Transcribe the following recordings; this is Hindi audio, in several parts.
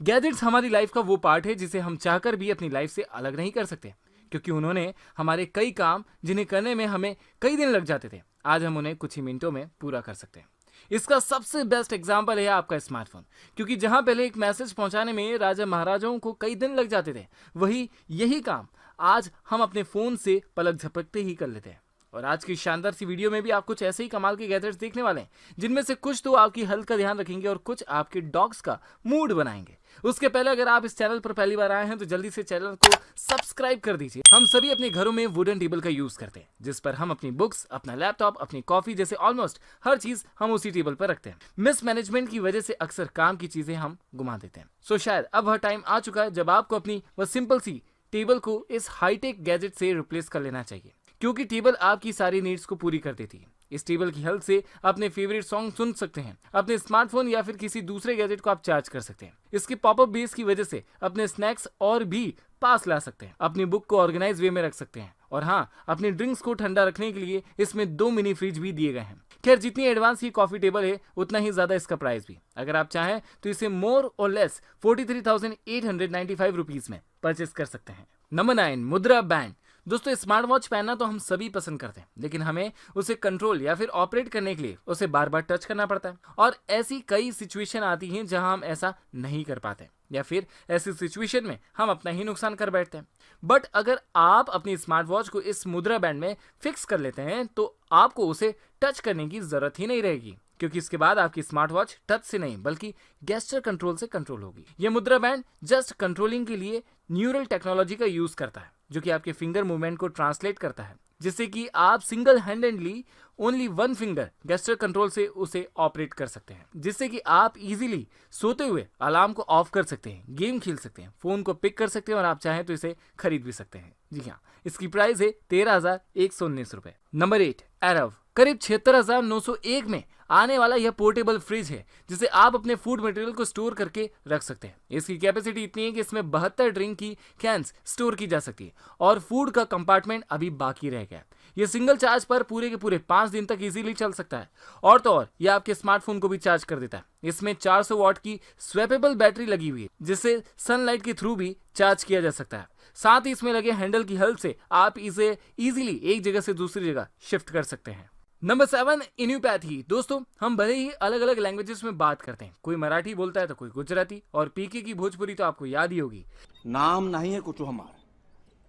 गैजेट्स हमारी लाइफ का वो पार्ट है जिसे हम चाहकर भी अपनी लाइफ से अलग नहीं कर सकते, क्योंकि उन्होंने हमारे कई काम जिन्हें करने में हमें कई दिन लग जाते थे, आज हम उन्हें कुछ ही मिनटों में पूरा कर सकते हैं। इसका सबसे बेस्ट एग्जाम्पल है आपका स्मार्टफोन, क्योंकि जहां पहले एक मैसेज पहुंचाने में राजा महाराजाओं को कई दिन लग जाते थे, वही यही काम आज हम अपने फोन से पलक झपकते ही कर लेते हैं। और आज की शानदार सी वीडियो में भी आप कुछ ऐसे ही कमाल के गैजेट्स देखने वाले हैं, जिनमें से कुछ तो आपकी हेल्थ का ध्यान रखेंगे और कुछ आपके डॉग्स का मूड बनाएंगे। उसके पहले अगर आप इस चैनल पर पहली बार आए हैं तो जल्दी से चैनल को सब्सक्राइब कर दीजिए। हम सभी अपने घरों में वुडन टेबल का यूज करते हैं, जिस पर हम अपनी बुक्स, अपना लैपटॉप, अपनी कॉफी जैसे ऑलमोस्ट हर चीज हम उसी टेबल पर रखते हैं। मिस मैनेजमेंट की वजह से अक्सर काम की चीजें हम गुमा देते हैं। सो शायद अब वह टाइम आ चुका है जब आपको अपनी वह सिंपल सी टेबल को इस हाईटेक गैजेट से रिप्लेस कर लेना चाहिए, क्योंकि टेबल आपकी सारी नीड्स को पूरी कर देती है। इस टेबल की हेल्प से अपने फेवरेट सॉन्ग सुन सकते हैं, अपने स्मार्टफोन या फिर किसी दूसरे गैजेट को आप चार्ज कर सकते हैं। इसके पॉपअप बेस की वजह से अपने स्नैक्स और भी पास ला सकते हैं, अपनी बुक को ऑर्गेनाइज वे में रख सकते हैं, और हाँ, अपनी ड्रिंक्स को ठंडा रखने के लिए इसमें 2 मिनी फ्रिज भी दिए गए हैं। खैर, जितनी एडवांस ये कॉफी टेबल है उतना ही ज्यादा इसका प्राइस भी। अगर आप चाहें तो इसे मोर और लेस 43,895 रुपीज में परचेस कर सकते हैं। नंबर 9, मुद्रा बैंड। दोस्तों, स्मार्ट वॉच पहनना तो हम सभी पसंद करते हैं, लेकिन हमें उसे कंट्रोल या फिर ऑपरेट करने के लिए उसे बार बार टच करना पड़ता है, और ऐसी कई सिचुएशन आती हैं जहां हम ऐसा नहीं कर पाते, या फिर ऐसी सिचुएशन में हम अपना ही नुकसान कर बैठते हैं। बट अगर आप अपनी स्मार्ट वॉच को इस मुद्रा बैंड में फिक्स कर लेते हैं तो आपको उसे टच करने की जरूरत ही नहीं रहेगी, क्योंकि इसके बाद आपकी स्मार्ट वॉच टच से नहीं बल्कि गेस्चर कंट्रोल से कंट्रोल होगी। यह मुद्रा बैंड जस्ट कंट्रोलिंग के लिए न्यूरल टेक्नोलॉजी का यूज करता है, जो कि आपके फिंगर मूवमेंट को ट्रांसलेट करता है, जिससे कि आप single handedly only 1 finger gesture control से उसे ऑपरेट कर सकते हैं, जिससे कि आप इजीली सोते हुए अलार्म को ऑफ कर सकते हैं, गेम खेल सकते हैं, फोन को पिक कर सकते हैं, और आप चाहें तो इसे खरीद भी सकते हैं। जी हाँ, इसकी प्राइस है 13,119 रुपए। नंबर 8, एरव। करीब 76,901 में आने वाला यह पोर्टेबल फ्रिज है, जिसे आप अपने फूड मटेरियल को स्टोर करके रख सकते हैं। इसकी कैपेसिटी इतनी है कि इसमें 72 ड्रिंक की कैंस स्टोर की जा सकती है, और फूड का कंपार्टमेंट अभी बाकी रह गया। यह सिंगल चार्ज पर पूरे के पूरे 5 दिन तक इजीली चल सकता है, और तो और यह आपके स्मार्टफोन को भी चार्ज कर देता है। इसमें 400 वॉट की स्वैपेबल बैटरी लगी हुई है, जिससे सनलाइट के थ्रू भी चार्ज किया जा सकता है। साथ ही इसमें लगे हैंडल की हेल्प से आप इसे इजीली एक जगह से दूसरी जगह शिफ्ट कर सकते हैं। नंबर 7, इन्यूपैथी। दोस्तों, हम भले ही अलग अलग लैंग्वेजेस में बात करते हैं, कोई मराठी बोलता है तो कोई गुजराती, और पीके की भोजपुरी तो आपको याद ही होगी। नाम नहीं है कुछ हमारा,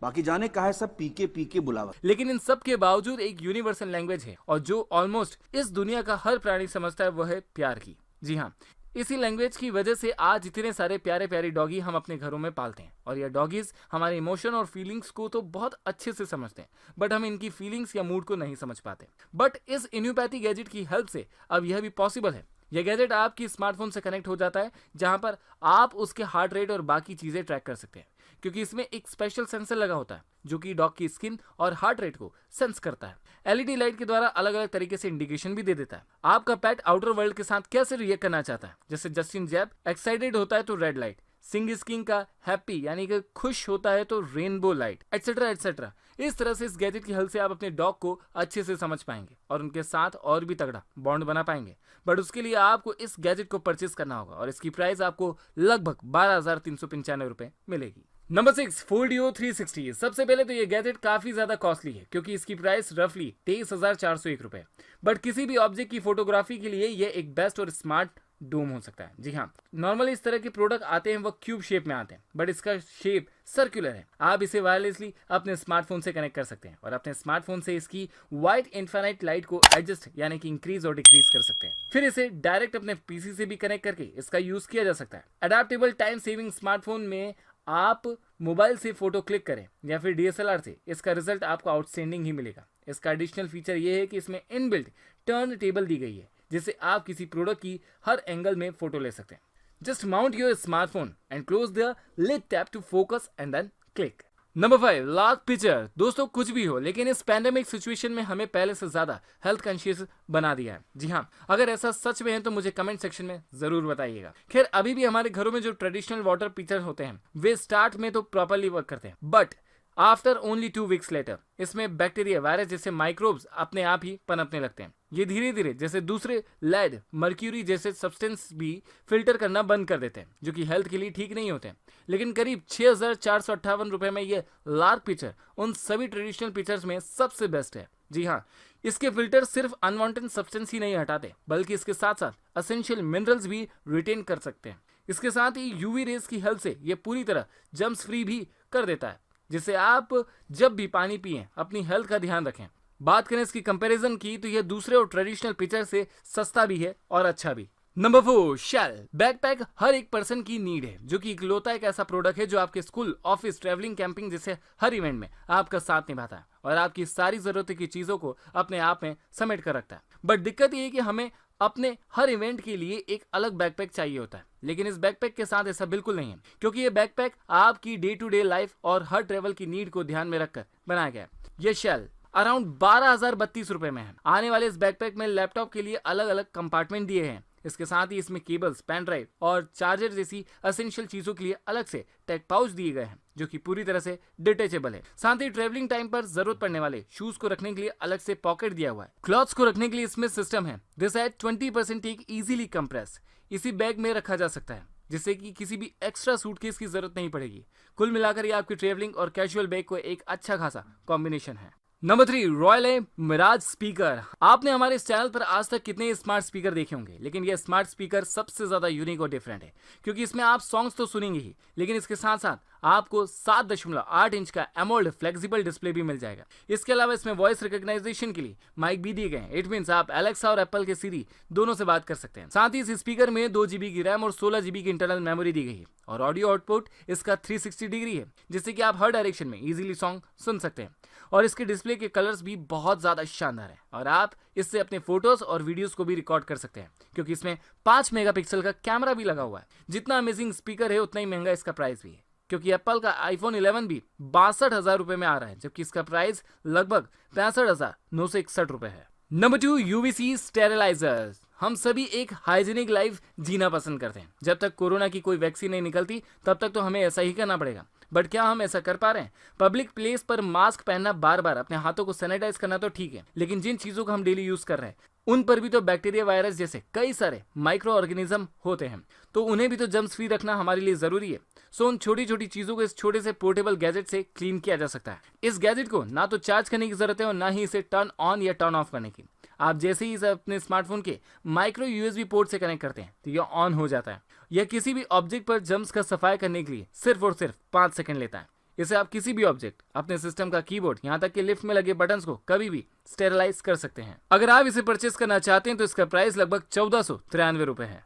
बाकी जाने का है सब पीके पीके बुलावा। लेकिन इन सब के बावजूद एक यूनिवर्सल लैंग्वेज है, और जो ऑलमोस्ट इस दुनिया का हर प्राणी समझता है, वह है प्यार की। जी हाँ, इसी लैंग्वेज की वजह से आज इतने सारे प्यारे प्यारे डॉगी हम अपने घरों में पालते हैं, और यह डॉगीज हमारे इमोशन और फीलिंग्स को तो बहुत अच्छे से समझते हैं, बट हम इनकी फीलिंग्स या मूड को नहीं समझ पाते। बट इस इन्यूपैथी गैजेट की हेल्प से अब यह भी पॉसिबल है। यह गैजेट आपकी स्मार्टफोन से कनेक्ट हो जाता है, जहां पर आप उसके हार्ट रेट और बाकी चीजें ट्रैक कर सकते हैं, क्योंकि इसमें एक स्पेशल सेंसर लगा होता है जो कि डॉग की स्किन और हार्ट रेट को सेंस करता है। एलईडी लाइट के द्वारा अलग अलग तरीके से इंडिकेशन भी दे देता है आपका पेट आउटर वर्ल्ड के साथ कैसे रिएक्ट करना चाहता है। जैसे जस्टिन जैब एक्साइटेड होता है तो रेड लाइट, सिंग स्किंग का हैप्पी यानी कि खुश होता है तो रेनबो लाइट, एटसेट्रा एटसेट्रा। इस तरह से इस गैजेट की हेल्प से आप अपने डॉग को अच्छे से समझ पाएंगे और उनके साथ और भी तगड़ा बॉन्ड बना पाएंगे। बट उसके लिए आपको इस गैजेट को परचेस करना होगा, और इसकी प्राइस आपको लगभग 12,395 रुपए मिलेगी। नंबर 6, फोल्डियो 360। सबसे पहले तो ये गैजेट काफी ज्यादा कॉस्टली है, क्योंकि इसकी प्राइस रफली 23,401 रुपए। बट किसी भी ऑब्जेक्ट की फोटोग्राफी के लिए ये एक बेस्ट और स्मार्ट डोम हो सकता है। जी हाँ, नॉर्मली इस तरह के प्रोडक्ट आते हैं वो क्यूब शेप में आते हैं, बट इसका शेप सर्कुलर है। आप इसे वायरलेसली अपने स्मार्टफोन से कनेक्ट कर सकते हैं, और अपने स्मार्टफोन से इसकी वाइट इन्फिनिट लाइट को एडजस्ट यानी कि इंक्रीज और डिक्रीज कर सकते हैं। फिर इसे डायरेक्ट अपने पीसी से भी कनेक्ट करके इसका यूज किया जा सकता है। अडेप्टेबल टाइम सेविंग स्मार्टफोन में आप मोबाइल से फोटो क्लिक करें या फिर डीएसएलआर से, इसका रिजल्ट आपको आउटस्टैंडिंग ही मिलेगा। इसका एडिशनल फीचर ये है कि इसमें इनबिल्ट टर्न टेबल दी गई है, जिससे आप किसी प्रोडक्ट की हर एंगल में फोटो ले सकते हैं। Just mount your smartphone and close the lid tap to focus and then click. Number 5, lock picture. दोस्तों, कुछ भी हो, लेकिन इस पैंडेमिक सिचुएशन में हमें पहले से ज्यादा हेल्थ कॉन्शियस बना दिया है। जी हाँ, अगर ऐसा सच में है तो मुझे कमेंट सेक्शन में जरूर बताइएगा। खैर, अभी भी हमारे घरों में जो ट्रेडिशनल वाटर पिक्चर होते हैं वे स्टार्ट में तो प्रॉपरली वर्क करते हैं, but after only 2 weeks later इसमें बैक्टीरिया वायरस जैसे माइक्रोब्स अपने आप ही पनपने लगते हैं। ये धीरे धीरे जैसे दूसरे लेड मर्क्यूरी जैसे सब्सटेंस भी फिल्टर करना बंद कर देते हैं, जो कि हेल्थ के लिए ठीक नहीं होते हैं। लेकिन करीब 6,458 रुपए में ये लार्क पिक्चर उन सभी ट्रेडिशनल पिक्चर्स में सबसे बेस्ट है। जी हाँ, इसके फिल्टर सिर्फ अनवांटेड सब्सटेंस ही नहीं हटाते, बल्कि इसके साथ साथ असेंशियल मिनरल्स भी रिटेन कर सकते हैं। इसके साथ ही यूवी रेज की हेल्प से ये पूरी तरह जम्स फ्री भी कर देता है, जिससे आप जब भी पानी पिएं अपनी हेल्थ का ध्यान रखें। बात करें इसकी कंपैरिजन की तो यह दूसरे और ट्रेडिशनल पिक्चर से सस्ता भी है और अच्छा भी। नंबर 4, शेल बैकपैक हर एक पर्सन की नीड है, जो कि इकलौता एक ऐसा प्रोडक्ट है जो आपके स्कूल, ऑफिस, ट्रैवलिंग, कैंपिंग जैसे हर इवेंट में आपका साथ निभाता है और आपकी सारी जरूरत की चीजों को अपने आप में समेट कर रखता है। बट दिक्कत ये है कि हमें अपने हर इवेंट के लिए एक अलग बैकपैक चाहिए होता है, लेकिन इस बैकपैक के साथ ऐसा बिल्कुल नहीं है, क्योंकि ये बैकपैक आपकी डे टू डे लाइफ और हर ट्रेवल की नीड को ध्यान में रखकर बनाया गया है। ये शेल अराउंड 12,032 रुपए में है। आने वाले इस बैकपैक में लैपटॉप के लिए अलग अलग कंपार्टमेंट दिए हैं। इसके साथ ही इसमें केबल्स, पेन ड्राइव और चार्जर जैसी असेंशियल चीजों के लिए अलग से टेक पाउच दिए गए हैं, जो कि पूरी तरह से डिटेचेबल है। साथ ही ट्रेवलिंग टाइम पर जरूरत पड़ने वाले शूज को रखने के लिए अलग से पॉकेट दिया हुआ है। क्लॉथ्स को रखने के लिए इसमें सिस्टम है। This at 20% take easily compress इसी बैग में रखा जा सकता है, जिससे कि किसी भी एक्स्ट्रा सूटकेस की जरूरत नहीं पड़ेगी। कुल मिलाकर ये आपकी ट्रेवलिंग और कैजुअल बैग को एक अच्छा खासा कॉम्बिनेशन है। Number 3, Royal Mirage speaker. आपने हमारे इस चैनल पर आज तक कितने स्मार्ट स्पीकर देखे होंगे, लेकिन यह स्मार्ट स्पीकर सबसे ज्यादा यूनिक और डिफरेंट है, क्योंकि इसमें आप सॉन्ग्स तो सुनेंगे ही, लेकिन इसके साथ साथ आपको 7.8 इंच का एमोल्ड फ्लेक्सिबल डिस्प्ले भी मिल जाएगा। इसके अलावा इसमें वॉइस रिकॉग्नाइजेशन के लिए माइक भी दिए गए हैं। इट मींस आप एलेक्सा और एप्पल के सीरी दोनों से बात कर सकते हैं। साथ ही इस स्पीकर में 2 GB की रैम और 16 GB की इंटरनल मेमोरी दी गई है और ऑडियो आउटपुट इसका 360 डिग्री है, जिससे कि आप हर डायरेक्शन में इजीली सॉन्ग सुन सकते हैं। और इसके डिस्प्ले के कलर्स भी बहुत ज्यादा शानदार है और आप इससे अपने फोटोज और वीडियोस को भी रिकॉर्ड कर सकते हैं, क्योंकि इसमें 5 मेगापिक्सल का कैमरा भी लगा हुआ है। जितना अमेजिंग स्पीकर है उतना ही महंगा इसका प्राइस भी है, क्योंकि एप्पल का आईफोन 11 भी 62,000 रुपए में आ रहा है, जबकि इसका प्राइस लगभग 65,961 रुपए है। Number 2, UVC sterilisers. हम सभी एक हाइजीनिक लाइफ जीना पसंद करते हैं। जब तक कोरोना की कोई वैक्सीन नहीं निकलती तब तक तो हमें ऐसा ही करना पड़ेगा। बट क्या हम ऐसा कर पा रहे हैं? पब्लिक प्लेस पर मास्क पहनना, बार बार अपने हाथों को सैनिटाइज करना तो ठीक है, लेकिन जिन चीजों का हम डेली यूज कर रहे हैं उन पर भी तो बैक्टीरिया, वायरस जैसे कई सारे माइक्रो ऑर्गेनिज्म होते हैं, तो उन्हें भी तो जर्म्स फ्री रखना हमारे लिए जरूरी है। सो उन छोटी छोटी चीजों को इस छोटे से पोर्टेबल गैजेट से क्लीन किया जा सकता है। इस गैजेट को ना तो चार्ज करने की जरूरत है और ना ही इसे टर्न ऑन या टर्न ऑफ करने की। आप जैसे ही इसे अपने स्मार्टफोन के माइक्रो यूएसबी पोर्ट से कनेक्ट करते हैं तो यह ऑन हो जाता है। यह किसी भी ऑब्जेक्ट पर जर्म्स का सफाई करने के लिए सिर्फ और सिर्फ 5 सेकंड लेता है। इसे आप किसी भी ऑब्जेक्ट, अपने सिस्टम का कीबोर्ड, यहाँ तक कि लिफ्ट में लगे बटन्स को कभी भी स्टेरिलाइज कर सकते हैं। अगर आप इसे परचेस करना चाहते हैं तो इसका प्राइस लगभग 1493 रुपए है।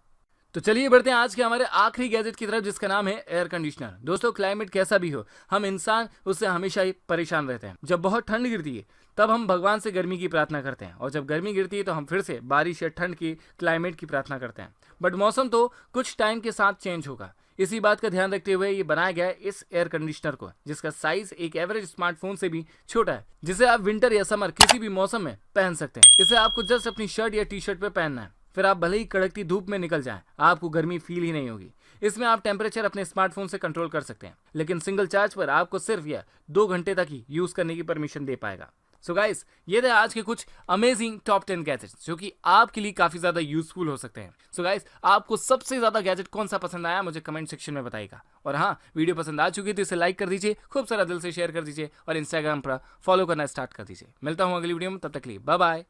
तो चलिए बढ़ते हैं आज के हमारे आखिरी गैजेट की तरफ, जिसका नाम है एयर कंडीशनर। दोस्तों, क्लाइमेट कैसा भी हो, हम इंसान उससे हमेशा ही परेशान रहते हैं। जब बहुत ठंड गिरती है तब हम भगवान से गर्मी की प्रार्थना करते हैं, और जब गर्मी गिरती है तो हम फिर से बारिश या ठंड की क्लाइमेट की प्रार्थना करते हैं। बट मौसम तो कुछ टाइम के साथ चेंज होगा। इसी बात का ध्यान रखते हुए ये बनाया गया है इस एयर कंडीशनर को, जिसका साइज एक एवरेज स्मार्टफोन से भी छोटा है, जिसे आप विंटर या समर किसी भी मौसम में पहन सकते हैं। इसे आपको जस्ट अपनी शर्ट या टी शर्ट पे पहनना है, फिर आप भले ही कड़कती धूप में निकल जाएं, आपको गर्मी फील ही नहीं होगी। इसमें आप टेम्परेचर अपने स्मार्टफोन से कंट्रोल कर सकते हैं, लेकिन सिंगल चार्ज पर आपको सिर्फ यह 2 घंटे तक ही यूज करने की परमिशन दे पाएगा। सो गाइस, ये थे आज के कुछ अमेजिंग टॉप 10 गैजेट्स जो कि आपके लिए काफी ज्यादा यूजफुल हो सकते हैं। सो गाइस, आपको सबसे ज्यादा गैजेट कौन सा पसंद आया मुझे कमेंट सेक्शन में बताइएगा। और हाँ, वीडियो पसंद आ चुकी है तो इसे लाइक कर दीजिए, खूब सारा दिल से शेयर कर दीजिए और इंस्टाग्राम पर फॉलो करना स्टार्ट कर दीजिए। मिलता हूँ अगली वीडियो में, तब तक के लिए बाय बाय।